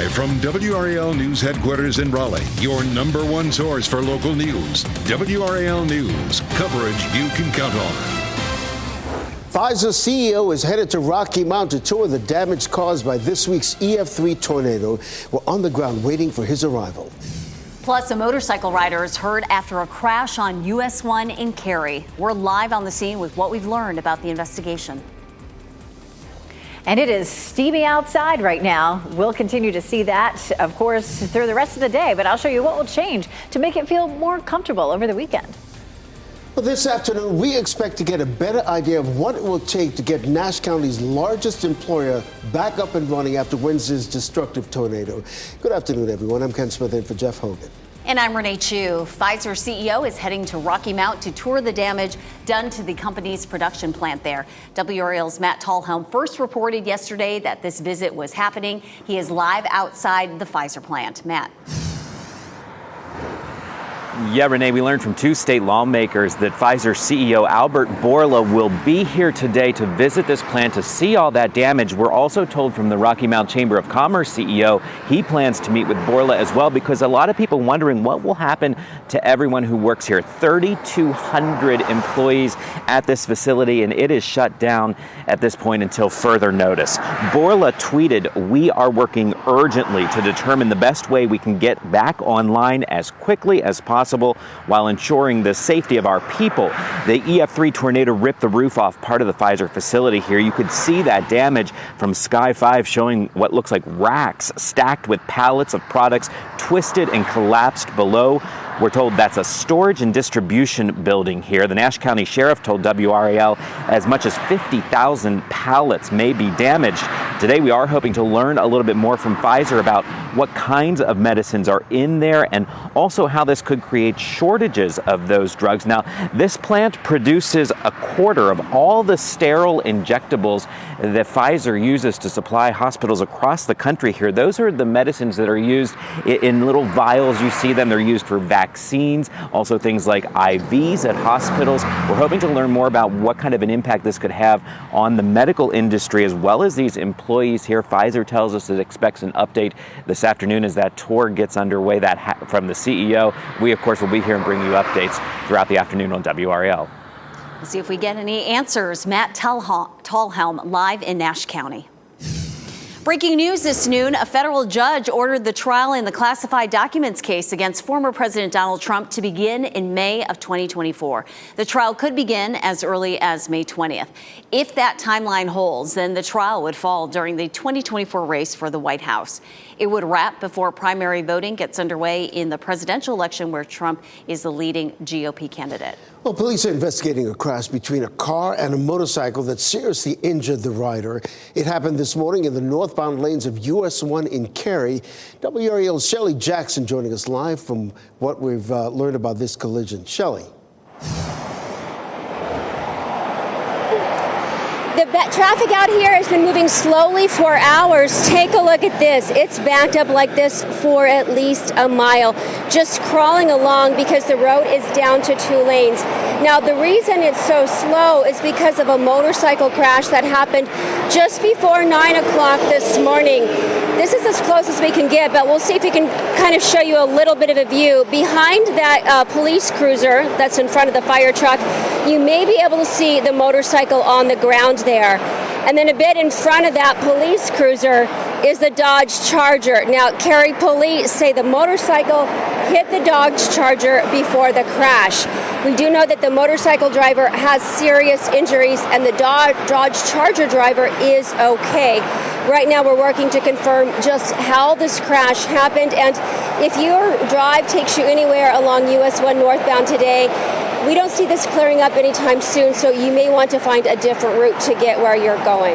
Live from WRAL News Headquarters in Raleigh, your #1 source for local news. WRAL News, coverage you can count on. Pfizer CEO is headed to Rocky Mount to tour the damage caused by this week's EF3 tornado. We're on the ground waiting for his arrival. Plus, a motorcycle rider is hurt after a crash on US 1 in Cary. We're live on the scene with what we've learned about the investigation. And it is steamy outside right now. We'll continue to see that, of course, through the rest of the day, but I'll show you what will change to make it feel more comfortable over the weekend. Well, this afternoon, we expect to get a better idea of what it will take to get Nash County's largest employer back up and running after Wednesday's destructive tornado. Good afternoon, everyone. I'm Ken Smith in for Jeff Hogan. And I'm Renee Chu. Pfizer CEO is heading to Rocky Mount to tour the damage done to the company's production plant there. WRAL's Matt Tallhelm first reported yesterday that this visit was happening. He is live outside the Pfizer plant. Matt. Yeah, Renee, we learned from two state lawmakers that Pfizer CEO Albert Bourla will be here today to visit this plant to see all that damage. We're also told from the Rocky Mount Chamber of Commerce CEO he plans to meet with Bourla as well, because a lot of people wondering what will happen to everyone who works here. 3,200 employees at this facility, and it is shut down at this point until further notice. Bourla tweeted, "We are working urgently to determine the best way we can get back online as quickly as possible while ensuring the safety of our people." The EF3 tornado ripped the roof off part of the Pfizer facility here. You could see that damage from Sky 5, showing what looks like racks stacked with pallets of products twisted and collapsed below. We're told that's a storage and distribution building here. The Nash County Sheriff told WRAL as much as 50,000 pallets may be damaged. Today, we are hoping to learn a little bit more from Pfizer about what kinds of medicines are in there and also how this could create shortages of those drugs. Now, this plant produces a quarter of all the sterile injectables that Pfizer uses to supply hospitals across the country here. Those are the medicines that are used in little vials. You see them. They're used for vaccines, also things like IVs at hospitals. We're hoping to learn more about what kind of an impact this could have on the medical industry as well as these employees here. Pfizer tells us it expects an update this afternoon as that tour gets underway from the CEO. We, of course, will be here and bring you updates throughout the afternoon on WRAL. We'll see if we get any answers. Matt Tallhelm live in Nash County. Breaking news this noon, a federal judge ordered the trial in the classified documents case against former President Donald Trump to begin in May of 2024. The trial could begin as early as May 20th. If that timeline holds, then the trial would fall during the 2024 race for the White House. It would wrap before primary voting gets underway in the presidential election where Trump is the leading GOP candidate. Well, police are investigating a crash between a car and a motorcycle that seriously injured the rider. It happened this morning in the northbound lanes of US 1 in Cary. WRAL's Shelley Jackson joining us live from what we've learned about this collision. Shelley. The traffic out here has been moving slowly for hours. Take a look at this. It's backed up like this for at least a mile, just crawling along because the road is down to 2 lanes. Now, the reason it's so slow is because of a motorcycle crash that happened just before 9 o'clock this morning. This is as close as we can get, but we'll see if we can kind of show you a little bit of a view. Behind that police cruiser that's in front of the fire truck, you may be able to see the motorcycle on the ground there. And then a bit in front of that police cruiser is the Dodge Charger. Now, Cary police say the motorcycle hit the Dodge Charger before the crash. We do know that the motorcycle driver has serious injuries and the Dodge Charger driver is okay. Right now we're working to confirm just how this crash happened, and if your drive takes you anywhere along US 1 northbound today, we don't see this clearing up anytime soon, so you may want to find a different route to get where you're going.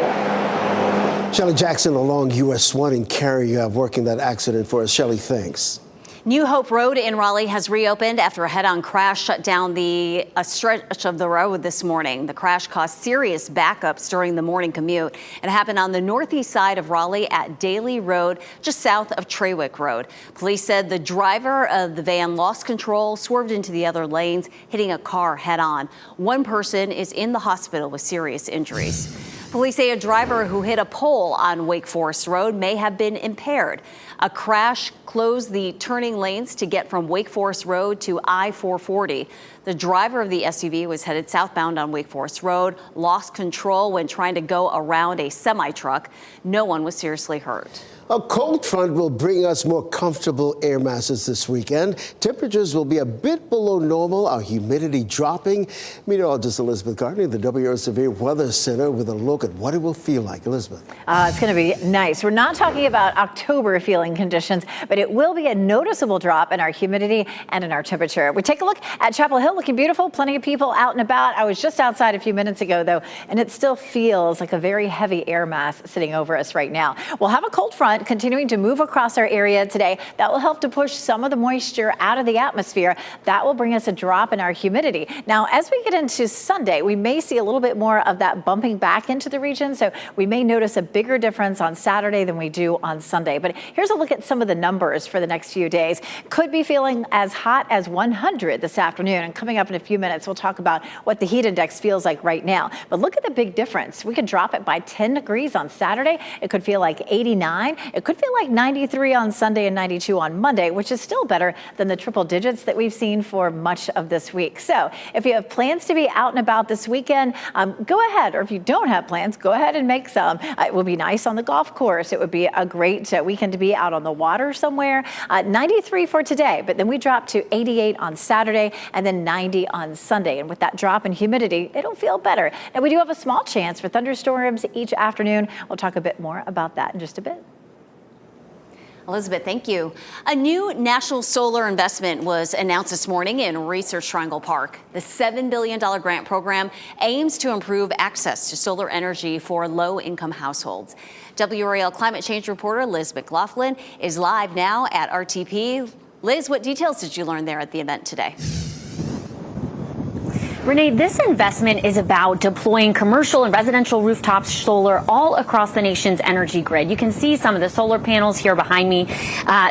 Shelley Jackson along US 1 in Cary working that accident for us. Shelley, thanks. New Hope Road in Raleigh has reopened after a head-on crash shut down a stretch of the road this morning. The crash caused serious backups during the morning commute. It happened on the northeast side of Raleigh at Daly Road, just south of Trawick Road. Police said the driver of the van lost control, swerved into the other lanes, hitting a car head-on. One person is in the hospital with serious injuries. Police say a driver who hit a pole on Wake Forest Road may have been impaired. A crash closed the turning lanes to get from Wake Forest Road to I-440. The driver of the SUV was headed southbound on Wake Forest Road, lost control when trying to go around a semi-truck. No one was seriously hurt. A cold front will bring us more comfortable air masses this weekend. Temperatures will be a bit below normal, our humidity dropping. Meteorologist Elizabeth Gardner, the WRAL Severe Weather Center, with a look at what it will feel like. Elizabeth. It's going to be nice. We're not talking about October feeling conditions, but it will be a noticeable drop in our humidity and in our temperature. We take a look at Chapel Hill, looking beautiful. Plenty of people out and about. I was just outside a few minutes ago, though, and it still feels like a very heavy air mass sitting over us right now. We'll have a cold front continuing to move across our area today. That will help to push some of the moisture out of the atmosphere. That will bring us a drop in our humidity. Now, as we get into Sunday, we may see a little bit more of that bumping back into the region. So we may notice a bigger difference on Saturday than we do on Sunday. But here's a look at some of the numbers for the next few days. Could be feeling as hot as 100 this afternoon. And coming up in a few minutes, we'll talk about what the heat index feels like right now. But look at the big difference. We could drop it by 10 degrees on Saturday. It could feel like 89. It could feel like 93 on Sunday and 92 on Monday, which is still better than the triple digits that we've seen for much of this week. So if you have plans to be out and about this weekend, go ahead. Or if you don't have plans, go ahead and make some. It will be nice on the golf course. It would be a great weekend to be out on the water somewhere. 93 for today, but then we drop to 88 on Saturday and then 90 on Sunday. And with that drop in humidity, it'll feel better. And we do have a small chance for thunderstorms each afternoon. We'll talk a bit more about that in just a bit. Elizabeth, thank you. A new national solar investment was announced this morning in Research Triangle Park. The $7 billion grant program aims to improve access to solar energy for low-income households. WRAL climate change reporter Liz McLaughlin is live now at RTP. Liz, what details did you learn there at the event today? Renee, this investment is about deploying commercial and residential rooftop solar all across the nation's energy grid. You can see some of the solar panels here behind me.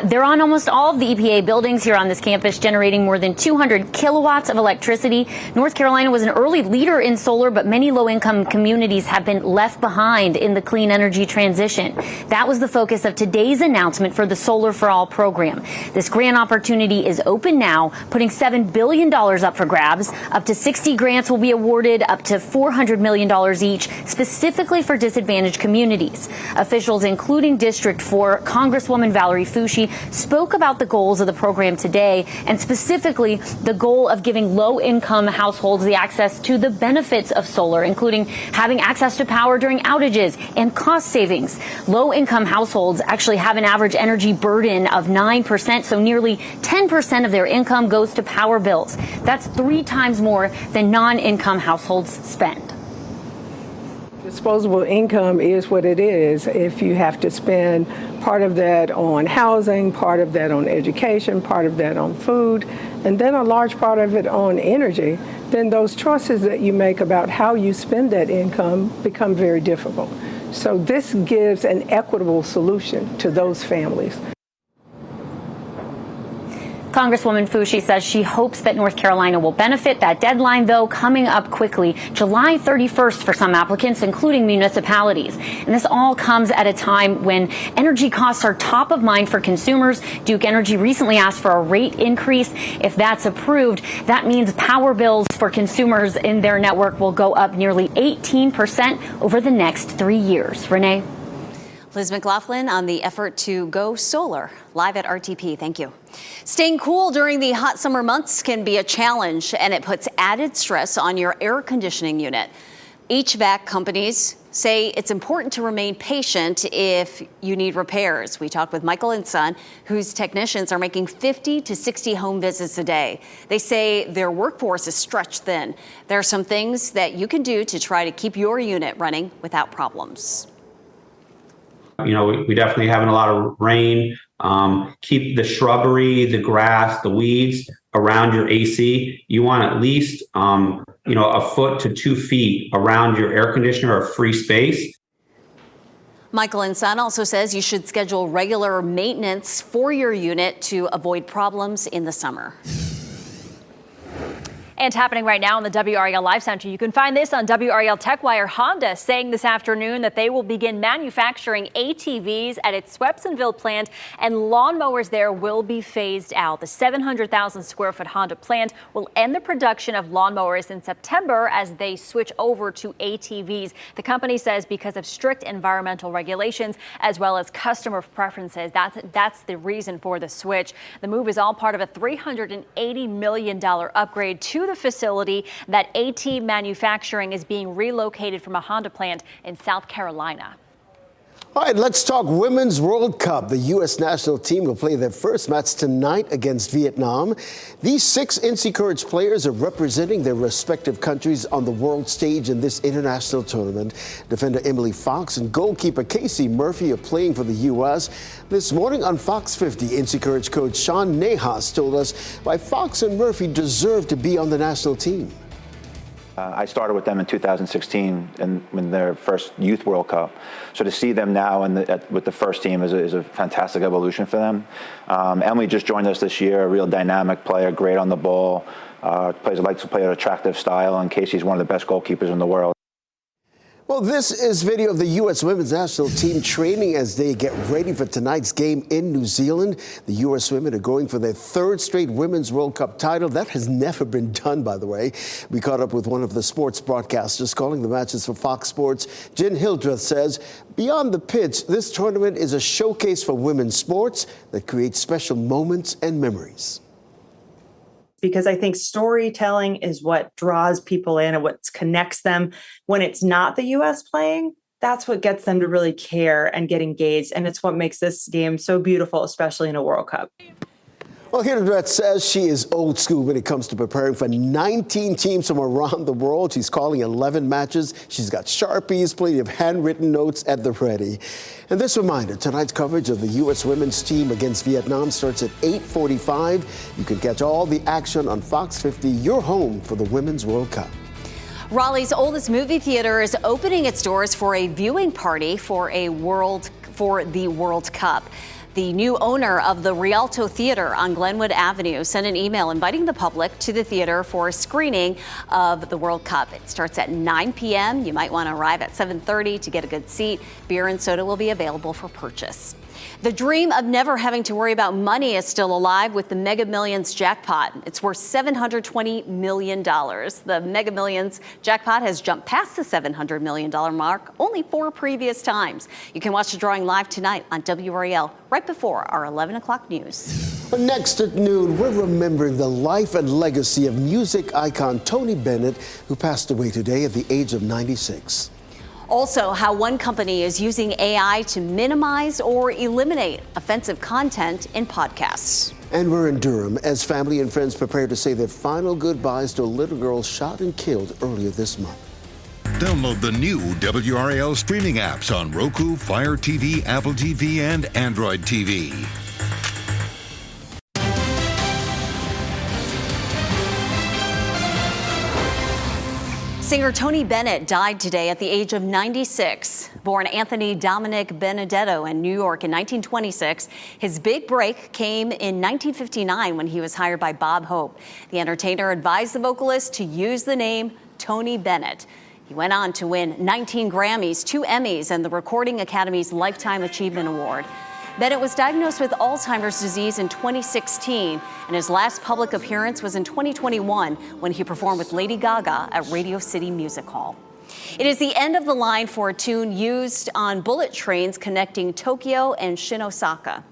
They're on almost all of the EPA buildings here on this campus, generating more than 200 kilowatts of electricity. North Carolina was an early leader in solar, but many low-income communities have been left behind in the clean energy transition. That was the focus of today's announcement for the Solar for All program. This grant opportunity is open now, putting $7 billion up for grabs. Up to 60 grants will be awarded, up to $400 million each, specifically for disadvantaged communities. Officials, including District 4 Congresswoman Valerie Foushee, spoke about the goals of the program today, and specifically the goal of giving low-income households the access to the benefits of solar, including having access to power during outages and cost savings. Low-income households actually have an average energy burden of 9%, so nearly 10% of their income goes to power bills. That's 3 times more than non-income households spend. Disposable income is what it is. If you have to spend part of that on housing, part of that on education, part of that on food, and then a large part of it on energy, then those choices that you make about how you spend that income become very difficult. So this gives an equitable solution to those families. Congresswoman Foushee says she hopes that North Carolina will benefit. That deadline, though, coming up quickly, July 31st for some applicants, including municipalities. And this all comes at a time when energy costs are top of mind for consumers. Duke Energy recently asked for a rate increase. If that's approved, that means power bills for consumers in their network will go up nearly 18% over the next 3 years. Renee? Liz McLaughlin on the effort to go solar, live at RTP. Thank you. Staying cool during the hot summer months can be a challenge, and it puts added stress on your air conditioning unit. HVAC companies say it's important to remain patient if you need repairs. We talked with Michael and Son, whose technicians are making 50 to 60 home visits a day. They say their workforce is stretched thin. There are some things that you can do to try to keep your unit running without problems. You know, we definitely having a lot of rain. Keep the shrubbery, the grass, the weeds around your AC. You want at least, a foot to 2 feet around your air conditioner or free space. Michael and Son also says you should schedule regular maintenance for your unit to avoid problems in the summer. And happening right now in the WRAL Live Center, you can find this on WRAL TechWire. Honda saying this afternoon that they will begin manufacturing ATVs at its Swepsonville plant, and lawnmowers there will be phased out. The 700,000 square foot Honda plant will end the production of lawnmowers in September as they switch over to ATVs. The company says because of strict environmental regulations as well as customer preferences, that's the reason for the switch. The move is all part of a $380 million upgrade to the facility. That AT manufacturing is being relocated from a Honda plant in South Carolina. All right, let's talk Women's World Cup. The U.S. national team will play their first match tonight against Vietnam. These 6 NC Courage players are representing their respective countries on the world stage in this international tournament. Defender Emily Fox and goalkeeper Casey Murphy are playing for the U.S. This morning on Fox 50, NC Courage coach Sean Nahas told us why Fox and Murphy deserve to be on the national team. I started with them in 2016 in their first Youth World Cup. So to see them now with the first team is a fantastic evolution for them. Emily just joined us this year, a real dynamic player, great on the ball, likes to play an attractive style, and Casey's one of the best goalkeepers in the world. Well, this is video of the U.S. women's national team training as they get ready for tonight's game in New Zealand. The U.S. women are going for their 3rd straight Women's World Cup title. That has never been done, by the way. We caught up with one of the sports broadcasters calling the matches for Fox Sports. Jen Hildreth says, beyond the pitch, this tournament is a showcase for women's sports that creates special moments and memories. Because I think storytelling is what draws people in and what connects them. When it's not the U.S. playing, that's what gets them to really care and get engaged. And it's what makes this game so beautiful, especially in a World Cup. Well, Hildreth says she is old school when it comes to preparing for 19 teams from around the world. She's calling 11 matches. She's got Sharpies, plenty of handwritten notes at the ready. And this reminder, tonight's coverage of the U.S. women's team against Vietnam starts at 8:45. You can catch all the action on Fox 50, your home for the Women's World Cup. Raleigh's oldest movie theater is opening its doors for a viewing party for the World Cup. The new owner of the Rialto Theater on Glenwood Avenue sent an email inviting the public to the theater for a screening of the World Cup. It starts at 9 p.m. You might want to arrive at 7:30 to get a good seat. Beer and soda will be available for purchase. The dream of never having to worry about money is still alive with the Mega Millions jackpot. It's worth $720 million. The Mega Millions jackpot has jumped past the $700 million mark only 4 previous times. You can watch the drawing live tonight on WRAL right before our 11 o'clock news. Next at noon, we're remembering the life and legacy of music icon Tony Bennett, who passed away today at the age of 96. Also, how one company is using AI to minimize or eliminate offensive content in podcasts. And we're in Durham as family and friends prepare to say their final goodbyes to a little girl shot and killed earlier this month. Download the new WRAL streaming apps on Roku, Fire TV, Apple TV, and Android TV. Singer Tony Bennett died today at the age of 96. Born Anthony Dominic Benedetto in New York in 1926, his big break came in 1959 when he was hired by Bob Hope. The entertainer advised the vocalist to use the name Tony Bennett. He went on to win 19 Grammys, 2 Emmys, and the Recording Academy's Lifetime Achievement Award. Bennett was diagnosed with Alzheimer's disease in 2016, and his last public appearance was in 2021 when he performed with Lady Gaga at Radio City Music Hall. It is the end of the line for a tune used on bullet trains connecting Tokyo and Shinosaka.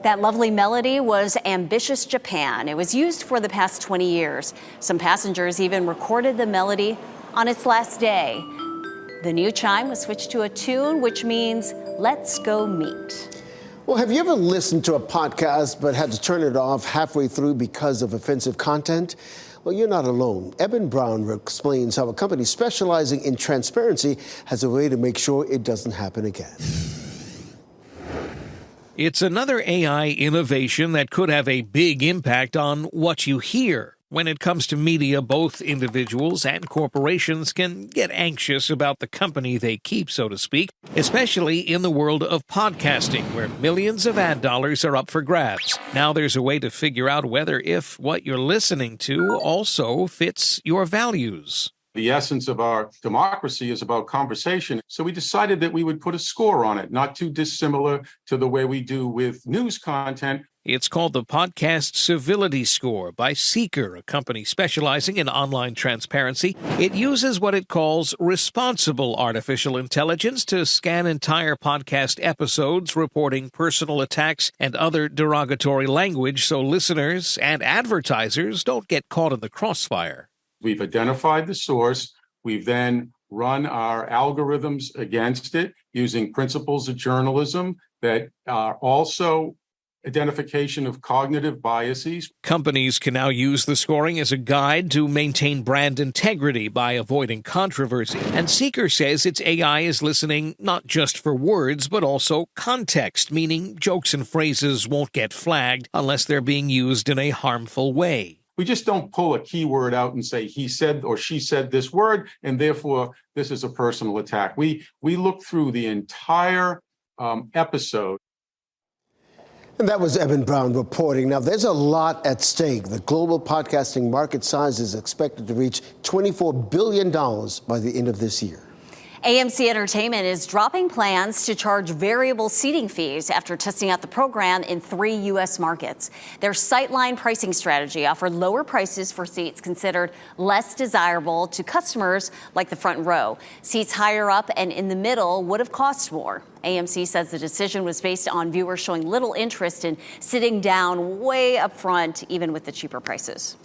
That lovely melody was Ambitious Japan. It was used for the past 20 years. Some passengers even recorded the melody on its last day. The new chime was switched to a tune which means let's go meet. Well, have you ever listened to a podcast but had to turn it off halfway through because of offensive content? Well, you're not alone. Eben Brown explains how a company specializing in transparency has a way to make sure it doesn't happen again. It's another AI innovation that could have a big impact on what you hear. When it comes to media, both individuals and corporations can get anxious about the company they keep, so to speak, especially in the world of podcasting, where millions of ad dollars are up for grabs. Now there's a way to figure out whether if what you're listening to also fits your values. The essence of our democracy is about conversation. So we decided that we would put a score on it, not too dissimilar to the way we do with news content. It's called the Podcast Civility Score by Seeker, a company specializing in online transparency. It uses what it calls responsible artificial intelligence to scan entire podcast episodes reporting personal attacks and other derogatory language so listeners and advertisers don't get caught in the crossfire. We've identified the source. We've then run our algorithms against it using principles of journalism that are also identification of cognitive biases. Companies can now use the scoring as a guide to maintain brand integrity by avoiding controversy. And Seeker says its AI is listening not just for words, but also context, meaning jokes and phrases won't get flagged unless they're being used in a harmful way. We just don't pull a keyword out and say he said or she said this word, and therefore this is a personal attack. We look through the entire episode. And that was Evan Brown reporting. Now, there's a lot at stake. The global podcasting market size is expected to reach $24 billion by the end of this year. AMC Entertainment is dropping plans to charge variable seating fees after testing out the program in 3 U.S. markets. Their sightline pricing strategy offered lower prices for seats considered less desirable to customers like the front row. Seats higher up and in the middle would have cost more. AMC says the decision was based on viewers showing little interest in sitting down way up front, even with the cheaper prices.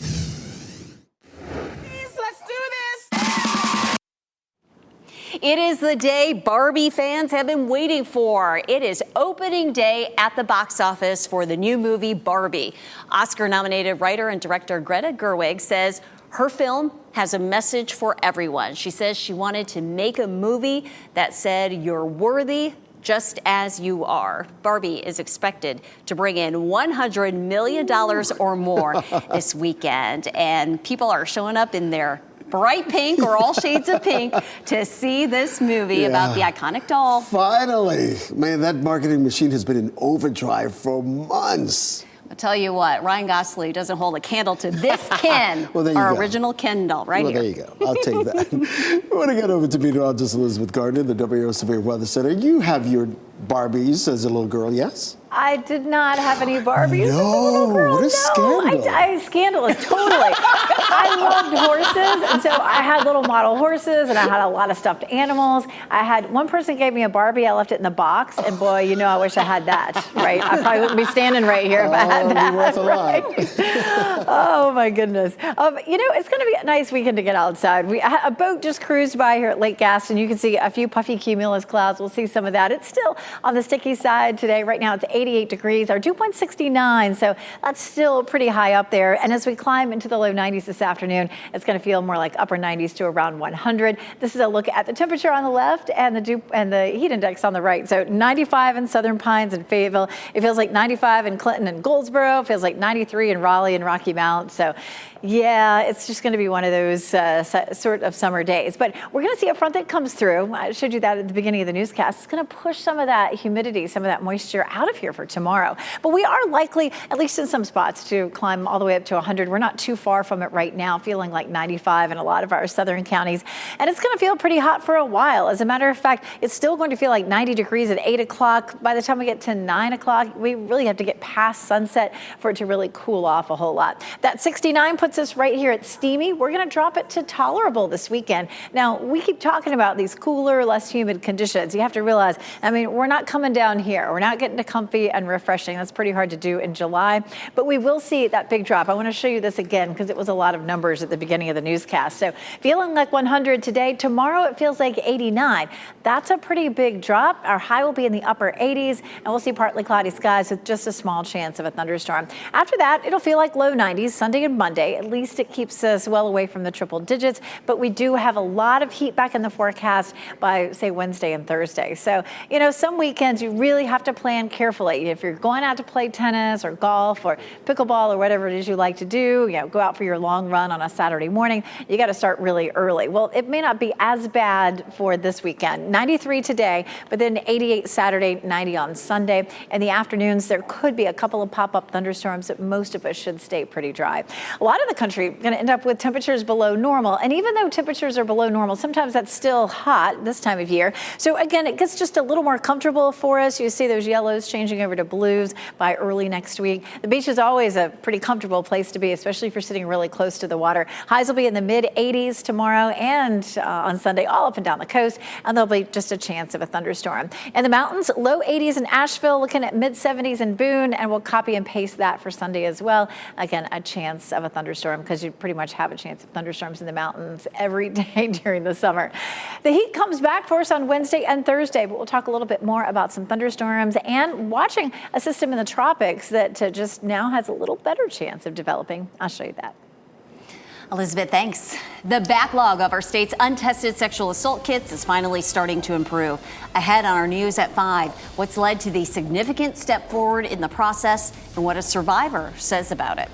It is the day Barbie fans have been waiting for. It is opening day at the box office for the new movie Barbie. Oscar-nominated writer and director Greta Gerwig says her film has a message for everyone. She says she wanted to make a movie that said you're worthy just as you are. Barbie is expected to bring in $100 million or more this weekend, and people are showing up in their bright pink or all shades of pink to see this movie about the iconic doll. Finally. Man, that marketing machine has been in overdrive for months. I'll tell you what, Ryan Gosling doesn't hold a candle to this Ken, our original Ken doll right here. There you go. I'll take that. I want to get over to meteorologist Elizabeth Gardner, the WRAL Severe Weather Center. You have your Barbies as a little girl, yes? I did not have any Barbies as a No, little girl. what a scandal. Scandalous, totally. I loved horses, and so I had little model horses, and I had a lot of stuffed animals. One person gave me a Barbie, I left it in the box, and boy, you know, I wish I had that, right? I probably wouldn't be standing right here if I had that. Worth a lot. Oh, my goodness. You know, it's going to be a nice weekend to get outside. A boat just cruised by here at Lake Gaston. You can see a few puffy cumulus clouds. We'll see some of that. It's still on the sticky side today. Right now, it's 88 degrees. Our dew point 69, so that's still pretty high up there. And as we climb into the low 90s this afternoon, it's going to feel more like upper 90s to around 100. This is a look at the temperature on the left and the heat index on the right. So 95 in Southern Pines and Fayetteville. It feels like 95 in Clinton and Goldsboro. It feels like 93 in Raleigh and Rocky Mount. So yeah, it's just going to be one of those sort of summer days. But we're going to see a front that comes through. I showed you that at the beginning of the newscast. It's going to push some of that humidity, some of that moisture out of here for tomorrow. But we are likely, at least in some spots, to climb all the way up to 100. We're not too far from it right now, feeling like 95 in a lot of our southern counties. And it's going to feel pretty hot for a while. As a matter of fact, it's still going to feel like 90 degrees at 8 o'clock. By the time we get to 9 o'clock, we really have to get past sunset for it to really cool off a whole lot. That 69 puts us right here at steamy. We're going to drop it to tolerable this weekend. Now, we keep talking about these cooler, less humid conditions. You have to realize, I mean, we're not coming down here. We're not getting to comfy and refreshing. That's pretty hard to do in July, but we will see that big drop. I want to show you this again because it was a lot of numbers at the beginning of the newscast. So feeling like 100 today. Tomorrow it feels like 89. That's a pretty big drop. Our high will be in the upper 80s, and we'll see partly cloudy skies with just a small chance of a thunderstorm. After that, it'll feel like low 90s Sunday and Monday. At least it keeps us well away from the triple digits, but we do have a lot of heat back in the forecast by, say, Wednesday and Thursday. So, some weekends you really have to plan carefully. If you're going out to play tennis or golf or pickleball or whatever it is you like to do, go out for your long run on a Saturday morning, you got to start really early. Well, it may not be as bad for this weekend. 93 today, but then 88 Saturday, 90 on Sunday. In the afternoons, there could be a couple of pop-up thunderstorms, but most of us should stay pretty dry. A lot of the country going to end up with temperatures below normal. And even though temperatures are below normal, sometimes that's still hot this time of year. So again, it gets just a little more comfortable for us. You see those yellows changing over to blues by early next week. The beach is always a pretty comfortable place to be, especially if you're sitting really close to the water. Highs will be in the mid-80s tomorrow and on Sunday, all up and down the coast, and there'll be just a chance of a thunderstorm. In the mountains, low 80s in Asheville, looking at mid-70s in Boone, and we'll copy and paste that for Sunday as well. Again, a chance of a thunderstorm, because you pretty much have a chance of thunderstorms in the mountains every day during the summer. The heat comes back for us on Wednesday and Thursday, but we'll talk a little bit more about some thunderstorms and watching a system in the tropics that just now has a little better chance of developing. I'll show you that. Elizabeth, thanks. The backlog of our state's untested sexual assault kits is finally starting to improve. Ahead on our news at 5, what's led to the significant step forward in the process and what a survivor says about it.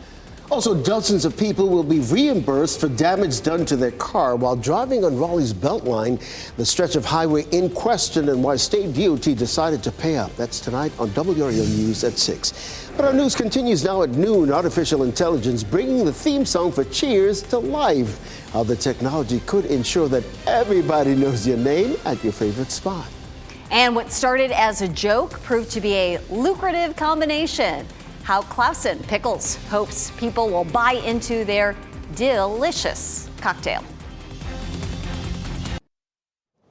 Also, dozens of people will be reimbursed for damage done to their car while driving on Raleigh's Beltline, the stretch of highway in question, and why State DOT decided to pay up. That's tonight on WRAL News at 6. But our news continues now at noon. Artificial intelligence bringing the theme song for Cheers to life. How the technology could ensure that everybody knows your name at your favorite spot. And what started as a joke proved to be a lucrative combination. How Clausen Pickles hopes people will buy into their delicious cocktail.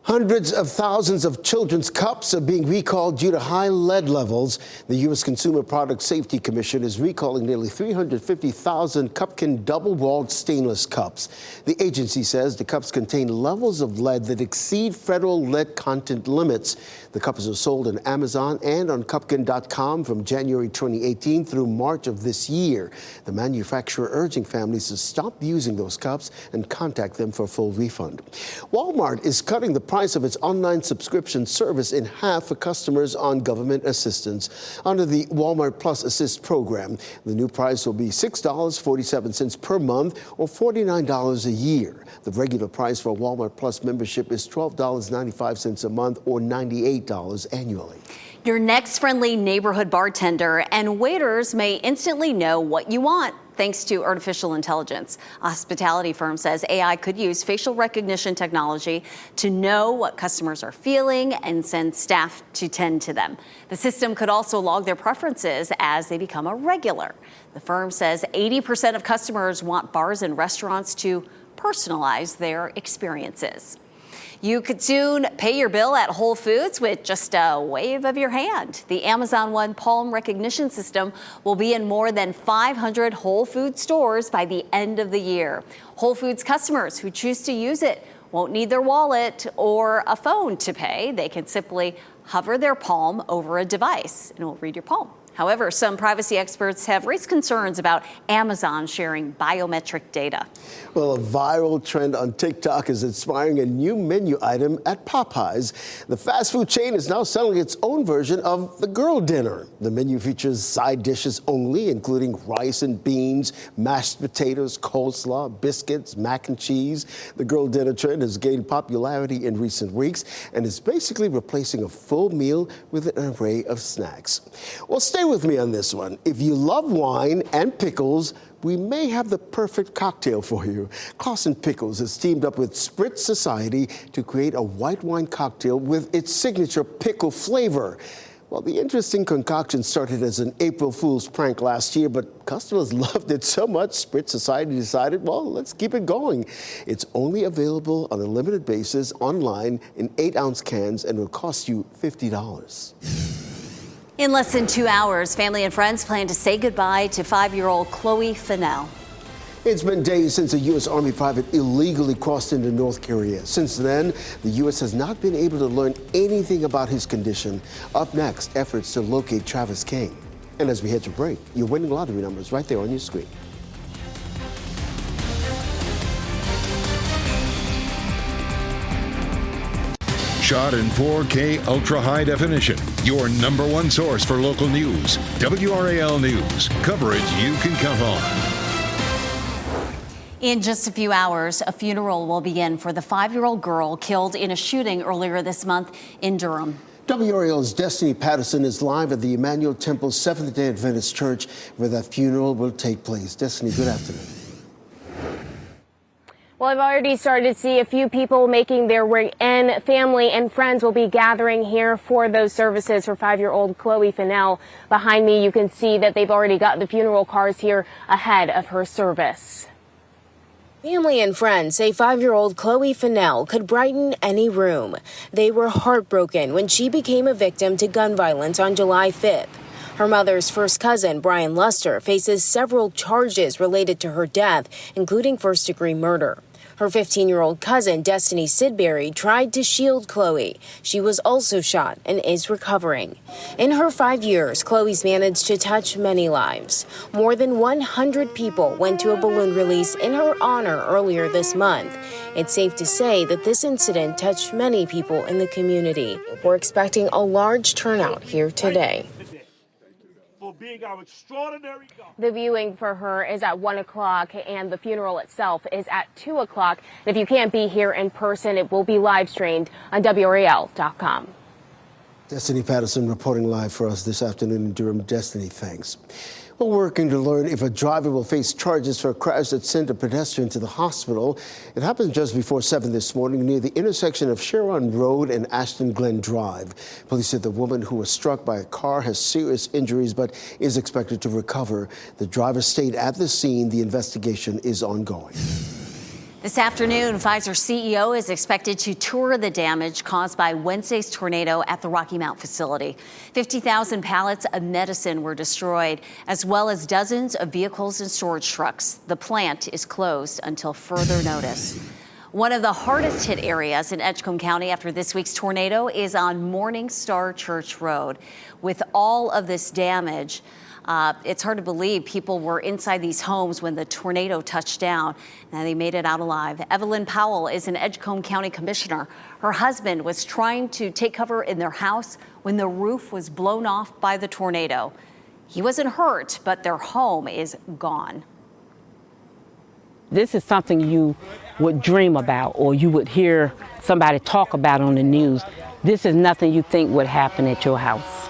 Hundreds of thousands of children's cups are being recalled due to high lead levels. The U.S. Consumer Product Safety Commission is recalling nearly 350,000 Cupkin double-walled stainless cups. The agency says the cups contain levels of lead that exceed federal lead content limits. The cups are sold on Amazon and on Cupkin.com from January 2018 through March of this year. The manufacturer urging families to stop using those cups and contact them for a full refund. Walmart is cutting the price of its online subscription service in half for customers on government assistance. Under the Walmart Plus Assist program, the new price will be $6.47 per month or $49 a year. The regular price for a Walmart Plus membership is $12.95 a month or $98 annually. Your next friendly neighborhood bartender and waiters may instantly know what you want, thanks to artificial intelligence. A hospitality firm says AI could use facial recognition technology to know what customers are feeling and send staff to tend to them. The system could also log their preferences as they become a regular. The firm says 80% of customers want bars and restaurants to personalize their experiences. You could soon pay your bill at Whole Foods with just a wave of your hand. The Amazon One palm recognition system will be in more than 500 Whole Foods stores by the end of the year. Whole Foods customers who choose to use it won't need their wallet or a phone to pay. They can simply hover their palm over a device and it will read your palm. However, some privacy experts have raised concerns about Amazon sharing biometric data. Well, a viral trend on TikTok is inspiring a new menu item at Popeyes. The fast food chain is now selling its own version of the girl dinner. The menu features side dishes only, including rice and beans, mashed potatoes, coleslaw, biscuits, mac and cheese. The girl dinner trend has gained popularity in recent weeks and is basically replacing a full meal with an array of snacks. Well, stay with me on this one. If you love wine and pickles, we may have the perfect cocktail for you. Clausen Pickles has teamed up with Spritz Society to create a white wine cocktail with its signature pickle flavor. Well, the interesting concoction started as an April Fool's prank last year, but customers loved it so much, Spritz Society decided, well, let's keep it going. It's only available on a limited basis online in 8-ounce cans and will cost you $50. In less than 2 hours, family and friends plan to say goodbye to 5-year-old Chloe Fennell. It's been days since a U.S. Army private illegally crossed into North Korea. Since then, the U.S. has not been able to learn anything about his condition. Up next, efforts to locate Travis King. And as we head to break, your winning lottery numbers right there on your screen. Shot in 4K ultra high definition. Your number one source for local news. WRAL News. Coverage you can count on. In just a few hours, a funeral will begin for the 5-year-old girl killed in a shooting earlier this month in Durham. WRAL's Destiny Patterson is live at the Emmanuel Temple Seventh-day Adventist Church, where that funeral will take place. Destiny, good afternoon. Well, I've already started to see a few people making their way in. Family and friends will be gathering here for those services for 5-year-old Chloe Fennell. Behind me, you can see that they've already got the funeral cars here ahead of her service. Family and friends say 5-year-old Chloe Fennell could brighten any room. They were heartbroken when she became a victim to gun violence on July 5th. Her mother's first cousin, Brian Luster, faces several charges related to her death, including first-degree murder. Her 15-year-old cousin, Destiny Sidbury, tried to shield Chloe. She was also shot and is recovering. In her 5 years, Chloe's managed to touch many lives. More than 100 people went to a balloon release in her honor earlier this month. It's safe to say that this incident touched many people in the community. We're expecting a large turnout here today. The viewing for her is at 1 o'clock and the funeral itself is at 2 o'clock. If you can't be here in person, it will be live streamed on WRAL.com. Destiny Patterson reporting live for us this afternoon in Durham. Destiny, thanks. We're working to learn if a driver will face charges for a crash that sent a pedestrian to the hospital. It happened just before 7 this morning near the intersection of Sharon Road and Ashton Glen Drive. Police said the woman who was struck by a car has serious injuries but is expected to recover. The driver stayed at the scene. The investigation is ongoing. This afternoon, Pfizer CEO is expected to tour the damage caused by Wednesday's tornado at the Rocky Mount facility. 50,000 pallets of medicine were destroyed, as well as dozens of vehicles and storage trucks. The plant is closed until further notice. One of the hardest hit areas in Edgecombe County after this week's tornado is on Morning Star Church Road. With all of this damage, it's hard to believe people were inside these homes when the tornado touched down, and they made it out alive. Evelyn Powell is an Edgecombe County commissioner. Her husband was trying to take cover in their house when the roof was blown off by the tornado. He wasn't hurt, but their home is gone. This is something you would dream about or you would hear somebody talk about on the news. This is nothing you think would happen at your house.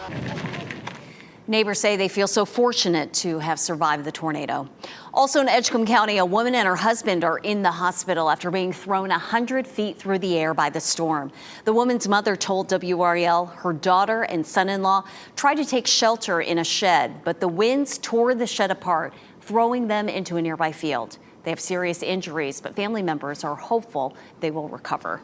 Neighbors say they feel so fortunate to have survived the tornado. Also in Edgecombe County, a woman and her husband are in the hospital after being thrown 100 feet through the air by the storm. The woman's mother told WRAL her daughter and son-in-law tried to take shelter in a shed, but the winds tore the shed apart, throwing them into a nearby field. They have serious injuries, but family members are hopeful they will recover.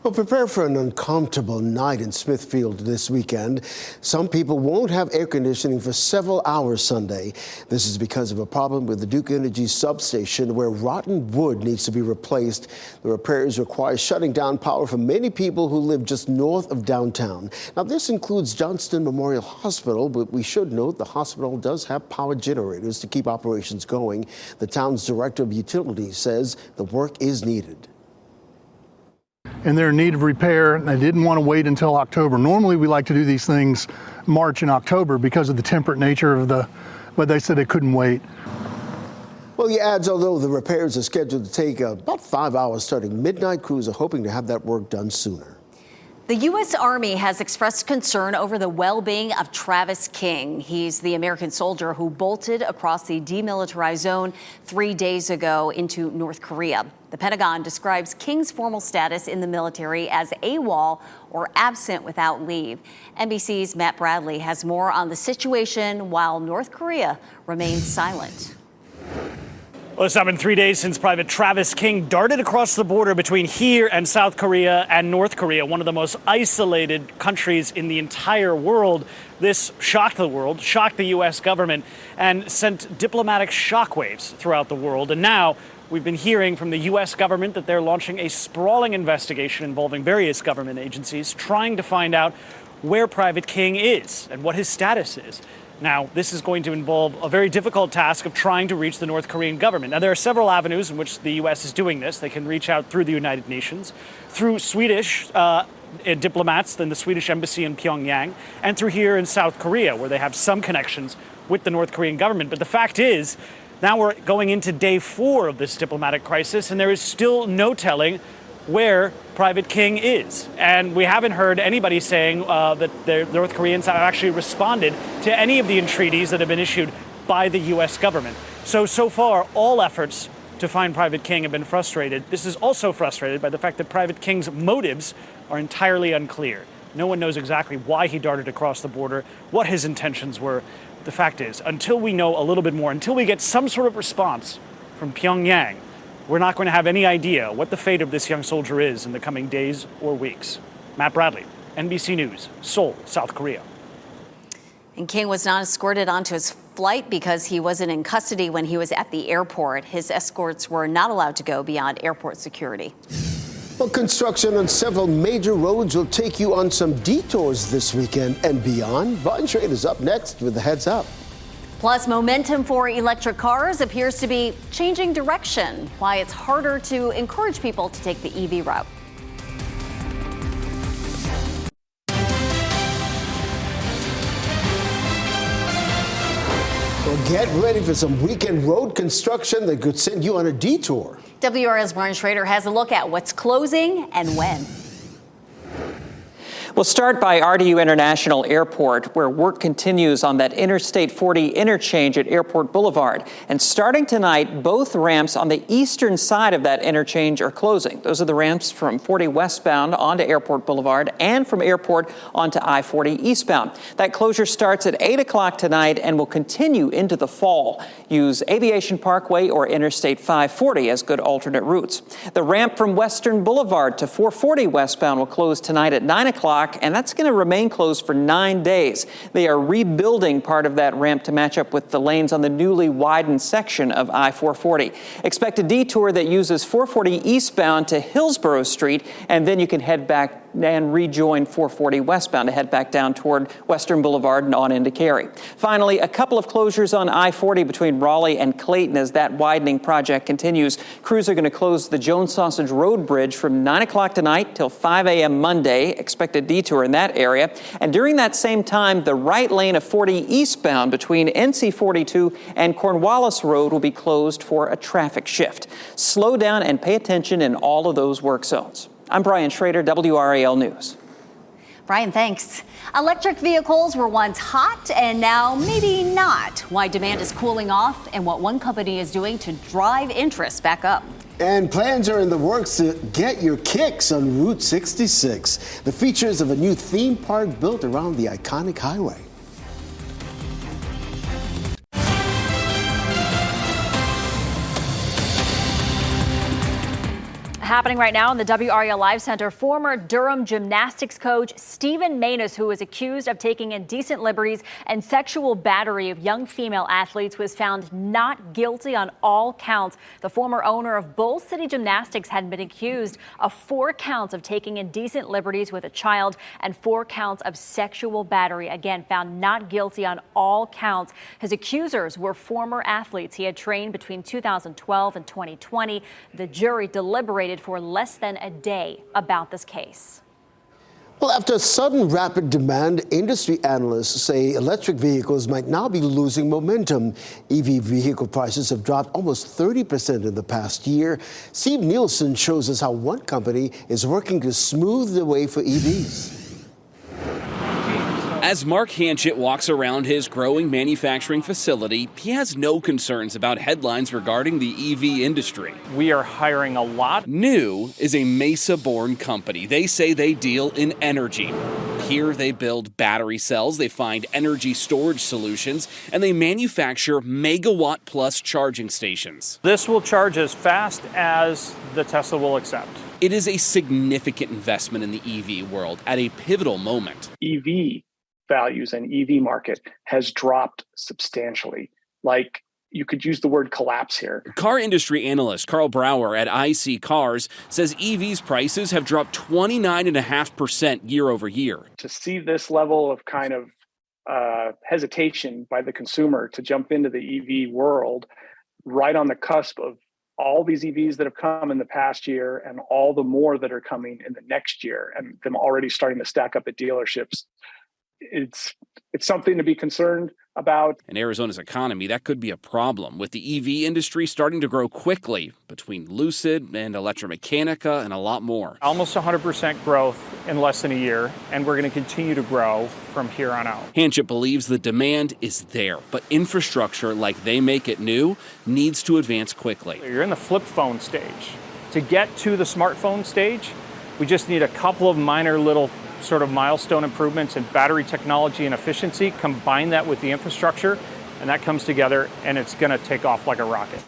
Well, prepare for an uncomfortable night in Smithfield this weekend. Some people won't have air conditioning for several hours Sunday. This is because of a problem with the Duke Energy substation where rotten wood needs to be replaced. The repairs require shutting down power for many people who live just north of downtown. Now, this includes Johnston Memorial Hospital, but we should note the hospital does have power generators to keep operations going. The town's director of utilities says the work is needed. And they're in need of repair, and they didn't want to wait until October. Normally, we like to do these things March and October because of the temperate nature of but they said they couldn't wait. Well, he adds, although the repairs are scheduled to take about 5 hours starting midnight, crews are hoping to have that work done sooner. The U.S. Army has expressed concern over the well-being of Travis King. He's the American soldier who bolted across the demilitarized zone 3 days ago into North Korea. The Pentagon describes King's formal status in the military as AWOL, or absent without leave. NBC's Matt Bradley has more on the situation while North Korea remains silent. Well, it's now been 3 days since Private Travis King darted across the border between here and South Korea and North Korea, one of the most isolated countries in the entire world. This shocked the world, shocked the U.S. government, and sent diplomatic shockwaves throughout the world. And now we've been hearing from the U.S. government that they're launching a sprawling investigation involving various government agencies, trying to find out where Private King is and what his status is. Now, this is going to involve a very difficult task of trying to reach the North Korean government. Now, there are several avenues in which the U.S. is doing this. They can reach out through the United Nations, through Swedish diplomats in the Swedish embassy in Pyongyang and through here in South Korea, where they have some connections with the North Korean government. But the fact is, now we're going into day 4 of this diplomatic crisis, and there is still no telling where Private King is. And we haven't heard anybody saying that the North Koreans have actually responded to any of the entreaties that have been issued by the U.S. government. So far, all efforts to find Private King have been frustrated. This is also frustrated by the fact that Private King's motives are entirely unclear. No one knows exactly why he darted across the border, what his intentions were. The fact is, until we know a little bit more, until we get some sort of response from Pyongyang, we're not going to have any idea what the fate of this young soldier is in the coming days or weeks. Matt Bradley, NBC News, Seoul, South Korea. And King was not escorted onto his flight because he wasn't in custody when he was at the airport. His escorts were not allowed to go beyond airport security. Well, construction on several major roads will take you on some detours this weekend and beyond. Vaughn Schrader is up next with the heads up. Plus, momentum for electric cars appears to be changing direction. Why it's harder to encourage people to take the EV route. Well, get ready for some weekend road construction that could send you on a detour. WRAL's Brian Schrader has a look at what's closing and when. We'll start by RDU International Airport, where work continues on that Interstate 40 interchange at Airport Boulevard. And starting tonight, both ramps on the eastern side of that interchange are closing. Those are the ramps from 40 westbound onto Airport Boulevard and from Airport onto I-40 eastbound. That closure starts at 8 o'clock tonight and will continue into the fall. Use Aviation Parkway or Interstate 540 as good alternate routes. The ramp from Western Boulevard to 440 westbound will close tonight at 9 o'clock. And that's going to remain closed for 9 days. They are rebuilding part of that ramp to match up with the lanes on the newly widened section of I-440. Expect a detour that uses 440 eastbound to Hillsborough Street, and then you can head back and rejoin 440 westbound to head back down toward Western Boulevard and on into Cary. Finally, a couple of closures on I-40 between Raleigh and Clayton as that widening project continues. Crews are going to close the Jones Sausage Road Bridge from 9 o'clock tonight till 5 a.m. Monday. Expect a detour in that area. And during that same time, the right lane of 40 eastbound between NC 42 and Cornwallis Road will be closed for a traffic shift. Slow down and pay attention in all of those work zones. I'm Brian Schrader, WRAL News. Brian, thanks. Electric vehicles were once hot and now maybe not. Why demand is cooling off and what one company is doing to drive interest back up. And plans are in the works to get your kicks on Route 66. The features of a new theme park built around the iconic highway. Happening right now in the WRAL Live Center, former Durham gymnastics coach Stephen Maness, who is accused of taking indecent liberties and sexual battery of young female athletes, was found not guilty on all counts. The former owner of Bull City Gymnastics had been accused of 4 counts of taking indecent liberties with a child and 4 counts of sexual battery. Again, found not guilty on all counts. His accusers were former athletes he had trained between 2012 and 2020. The jury deliberated for less than a day about this case. Well, after sudden rapid demand, industry analysts say electric vehicles might now be losing momentum. EV vehicle prices have dropped almost 30% in the past year. Steve Nielsen shows us how one company is working to smooth the way for EVs. As Mark Hanchett walks around his growing manufacturing facility, he has no concerns about headlines regarding the EV industry. We are hiring a lot. New is a Mesa-born company. They say they deal in energy. Here they build battery cells, they find energy storage solutions, and they manufacture megawatt-plus charging stations. This will charge as fast as the Tesla will accept. It is a significant investment in the EV world at a pivotal moment. EV values and EV market has dropped substantially. Like, you could use the word collapse here. Car industry analyst Carl Brower at IC Cars says EVs prices have dropped 29.5% year over year. To see this level of kind of hesitation by the consumer to jump into the EV world right on the cusp of all these EVs that have come in the past year and all the more that are coming in the next year, and them already starting to stack up at dealerships, it's something to be concerned about. In Arizona's economy, that could be a problem, with the EV industry starting to grow quickly between Lucid and Electromechanica and a lot more. Almost 100% growth in less than a year, and we're going to continue to grow from here on out. Hanchett believes the demand is there, but infrastructure like they make it new needs to advance quickly. You're in the flip phone stage. To get to the smartphone stage, we just need a couple of minor little sort of milestone improvements in battery technology and efficiency, combine that with the infrastructure, and that comes together, and it's going to take off like a rocket.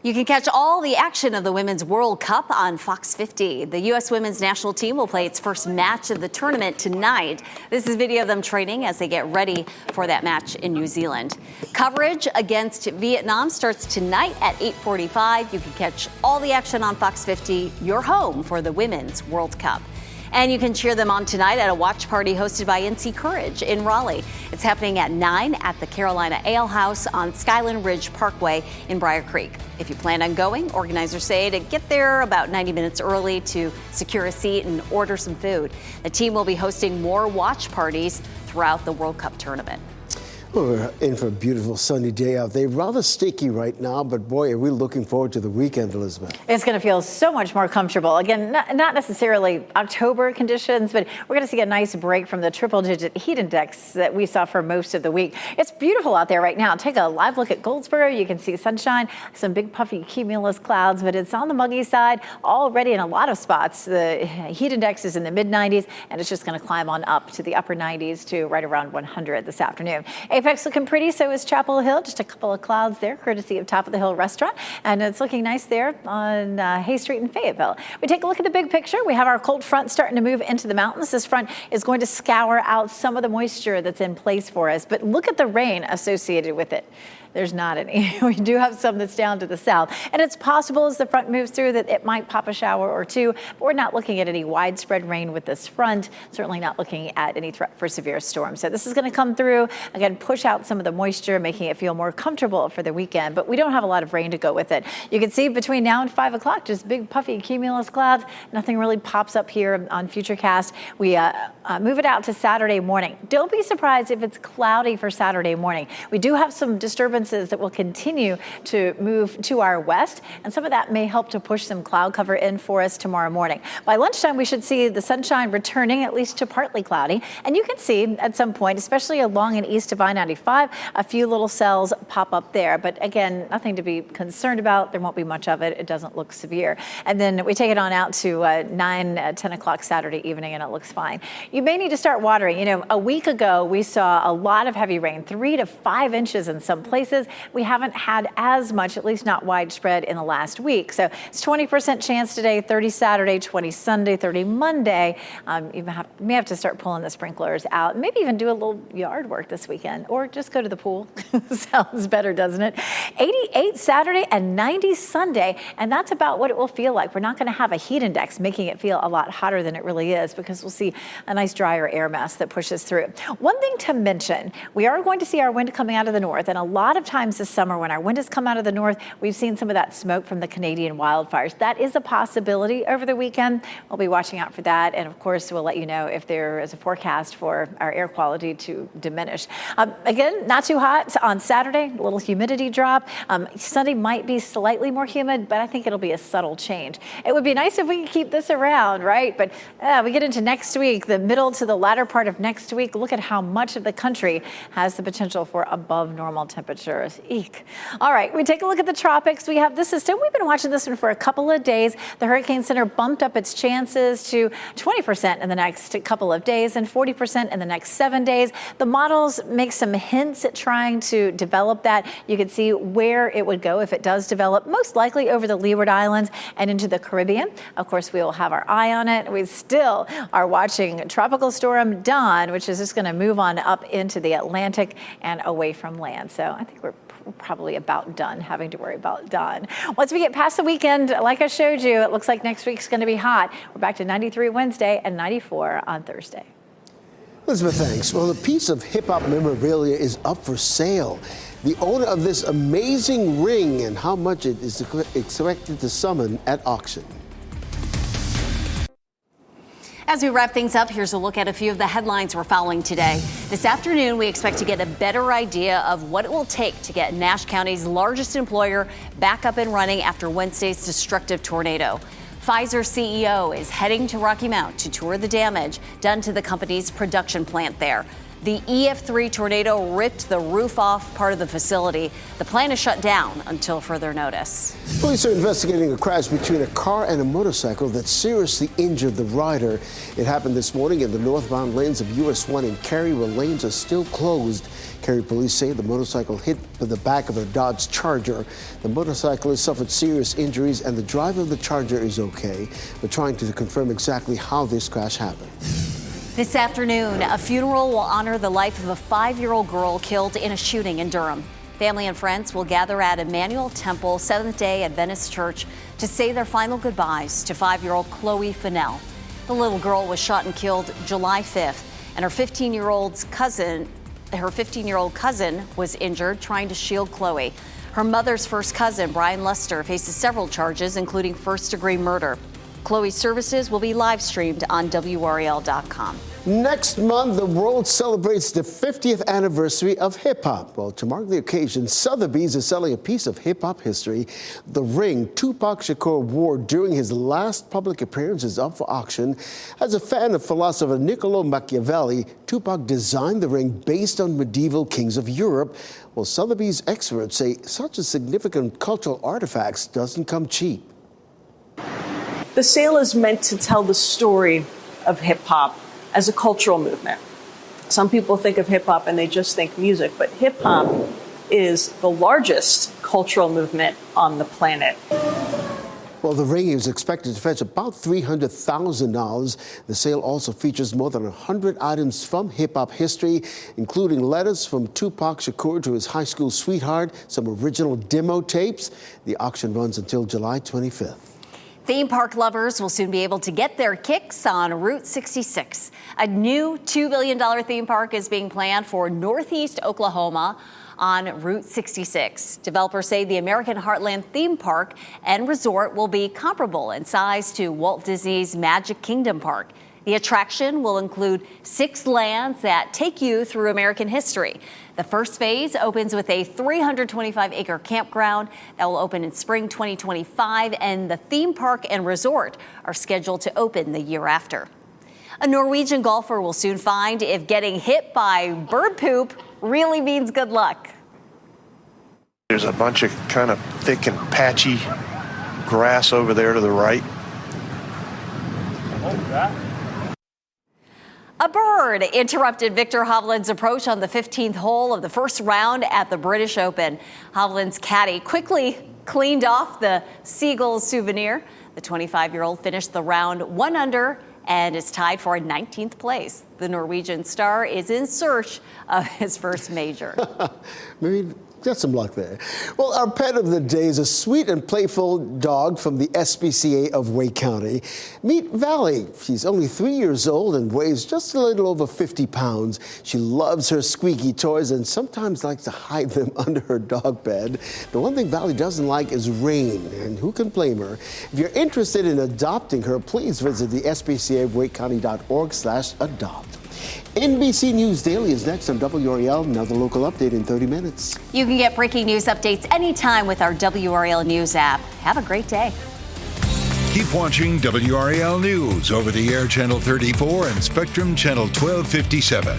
You can catch all the action of the Women's World Cup on Fox 50. The U.S. women's national team will play its first match of the tournament tonight. This is video of them training as they get ready for that match in New Zealand. Coverage against Vietnam starts tonight at 8:45. You can catch all the action on Fox 50, your home for the Women's World Cup. And you can cheer them on tonight at a watch party hosted by NC Courage in Raleigh. It's happening at 9 at the Carolina Ale House on Skyland Ridge Parkway in Briar Creek. If you plan on going, organizers say to get there about 90 minutes early to secure a seat and order some food. The team will be hosting more watch parties throughout the World Cup tournament. Well, we're in for a beautiful sunny day out there. Rather sticky right now, but boy, are we looking forward to the weekend, Elizabeth. It's going to feel so much more comfortable. Again, not necessarily October conditions, but we're going to see a nice break from the triple-digit heat index that we saw for most of the week. It's beautiful out there right now. Take a live look at Goldsboro. You can see sunshine, some big puffy cumulus clouds, but it's on the muggy side already in a lot of spots. The heat index is in the mid-90s, and it's just going to climb on up to the upper 90s to right around 100 this afternoon. Apex looking pretty, so is Chapel Hill. Just a couple of clouds there, courtesy of Top of the Hill Restaurant. And it's looking nice there on Hay Street in Fayetteville. We take a look at the big picture. We have our cold front starting to move into the mountains. This front is going to scour out some of the moisture that's in place for us. But look at the rain associated with it. There's not any. We do have some that's down to the south. And it's possible as the front moves through that it might pop a shower or two, but we're not looking at any widespread rain with this front, certainly not looking at any threat for severe storms. So this is going to come through, again, push out some of the moisture, making it feel more comfortable for the weekend, but we don't have a lot of rain to go with it. You can see between now and 5 o'clock, just big puffy cumulus clouds. Nothing really pops up here on Futurecast. We move it out to Saturday morning. Don't be surprised if it's cloudy for Saturday morning. We do have some disturbances that will continue to move to our west, and some of that may help to push some cloud cover in for us tomorrow morning. By lunchtime, we should see the sunshine returning at least to partly cloudy, and you can see at some point, especially along and east of I-95, a few little cells pop up there, but again, nothing to be concerned about. There won't be much of it. It doesn't look severe. And then we take it on out to 9, 10 o'clock Saturday evening, and it looks fine. You may need to start watering. You know, a week ago, we saw a lot of heavy rain, 3 to 5 inches in some places. We haven't had as much, at least not widespread, in the last week. So it's 20% chance today, 30 Saturday, 20 Sunday, 30 Monday. You may have to start pulling the sprinklers out, maybe even do a little yard work this weekend, or just go to the pool. Sounds better, doesn't it? 88 Saturday and 90 Sunday, and that's about what it will feel like. We're not going to have a heat index making it feel a lot hotter than it really is, because we'll see a nice drier air mass that pushes through. One thing to mention, we are going to see our wind coming out of the north, and a lot of times this summer when our wind has come out of the north, we've seen some of that smoke from the Canadian wildfires. That is a possibility over the weekend. We'll be watching out for that, and of course we'll let you know if there is a forecast for our air quality to diminish. Again, not too hot on Saturday, a little humidity drop. Sunday might be slightly more humid, but I think it'll be a subtle change. It would be nice if we could keep this around, right? But we get into next week, the middle to the latter part of next week, look at how much of the country has the potential for above normal temperatures. Eek. All right, we take a look at the tropics. We have this system. We've been watching this one for a couple of days. The Hurricane Center bumped up its chances to 20% in the next couple of days and 40% in the next 7 days. The models make some hints at trying to develop that. You can see where it would go if it does develop, most likely over the Leeward Islands and into the Caribbean. Of course, we will have our eye on it. We still are watching Tropical Storm Don, which is just going to move on up into the Atlantic and away from land. So I think we're probably about done having to worry about Don. Once we get past the weekend, like I showed you, it looks like next week's going to be hot. We're back to 93 Wednesday and 94 on Thursday. Elizabeth, thanks. Well, a piece of hip-hop memorabilia is up for sale. The owner of this amazing ring and how much it is expected to summon at auction. As we wrap things up, here's a look at a few of the headlines we're following today. This afternoon, we expect to get a better idea of what it will take to get Nash County's largest employer back up and running after Wednesday's destructive tornado. Pfizer CEO is heading to Rocky Mount to tour the damage done to the company's production plant there. The EF3 tornado ripped the roof off part of the facility. The plant is shut down until further notice. Police are investigating a crash between a car and a motorcycle that seriously injured the rider. It happened this morning in the northbound lanes of US 1 in Cary, where lanes are still closed. Cary police say the motorcycle hit the back of a Dodge Charger. The motorcyclist suffered serious injuries and the driver of the Charger is okay. We're trying to confirm exactly how this crash happened. This afternoon, a funeral will honor the life of a 5-year-old girl killed in a shooting in Durham. Family and friends will gather at Emmanuel Temple Seventh-day Adventist Church to say their final goodbyes to 5-year-old Chloe Fennell. The little girl was shot and killed July 5th, and her 15-year-old cousin was injured trying to shield Chloe. Her mother's first cousin, Brian Lester, faces several charges, including first-degree murder. Chloe's services will be live streamed on WRAL.com. Next month, the world celebrates the 50th anniversary of hip-hop. Well, to mark the occasion, Sotheby's is selling a piece of hip-hop history. The ring Tupac Shakur wore during his last public appearance is up for auction. As a fan of philosopher Niccolo Machiavelli, Tupac designed the ring based on medieval kings of Europe. Well, Sotheby's experts say such a significant cultural artifacts doesn't come cheap. The sale is meant to tell the story of hip-hop as a cultural movement. Some people think of hip-hop and they just think music, but hip-hop is the largest cultural movement on the planet. Well, the ring is expected to fetch about $300,000. The sale also features more than 100 items from hip-hop history, including letters from Tupac Shakur to his high school sweetheart, some original demo tapes. The auction runs until July 25th. Theme park lovers will soon be able to get their kicks on Route 66. A new $2 billion theme park is being planned for Northeast Oklahoma on Route 66. Developers say the American Heartland theme park and resort will be comparable in size to Walt Disney's Magic Kingdom Park. The attraction will include 6 lands that take you through American history. The first phase opens with a 325-acre campground that will open in spring 2025, and the theme park and resort are scheduled to open the year after. A Norwegian golfer will soon find if getting hit by bird poop really means good luck. There's a bunch of kind of thick and patchy grass over there to the right. Hold that. A bird interrupted Victor Hovland's approach on the 15th hole of the first round at the British Open. Hovland's caddy quickly cleaned off the seagull souvenir. The 25-year-old finished the round 1 under and is tied for 19th place. The Norwegian star is in search of his first major. Maybe got some luck there. Well, our pet of the day is a sweet and playful dog from the SPCA of Wake County. Meet Valley. She's only 3 years old and weighs just a little over 50 pounds. She loves her squeaky toys and sometimes likes to hide them under her dog bed. The one thing Valley doesn't like is rain, and who can blame her? If you're interested in adopting her, please visit the spcaofwakecounty.org/adopt. NBC News Daily is next on WRAL. Another local update in 30 minutes. You can get breaking news updates anytime with our WRAL News app. Have a great day. Keep watching WRAL News over the air Channel 34 and Spectrum Channel 1257.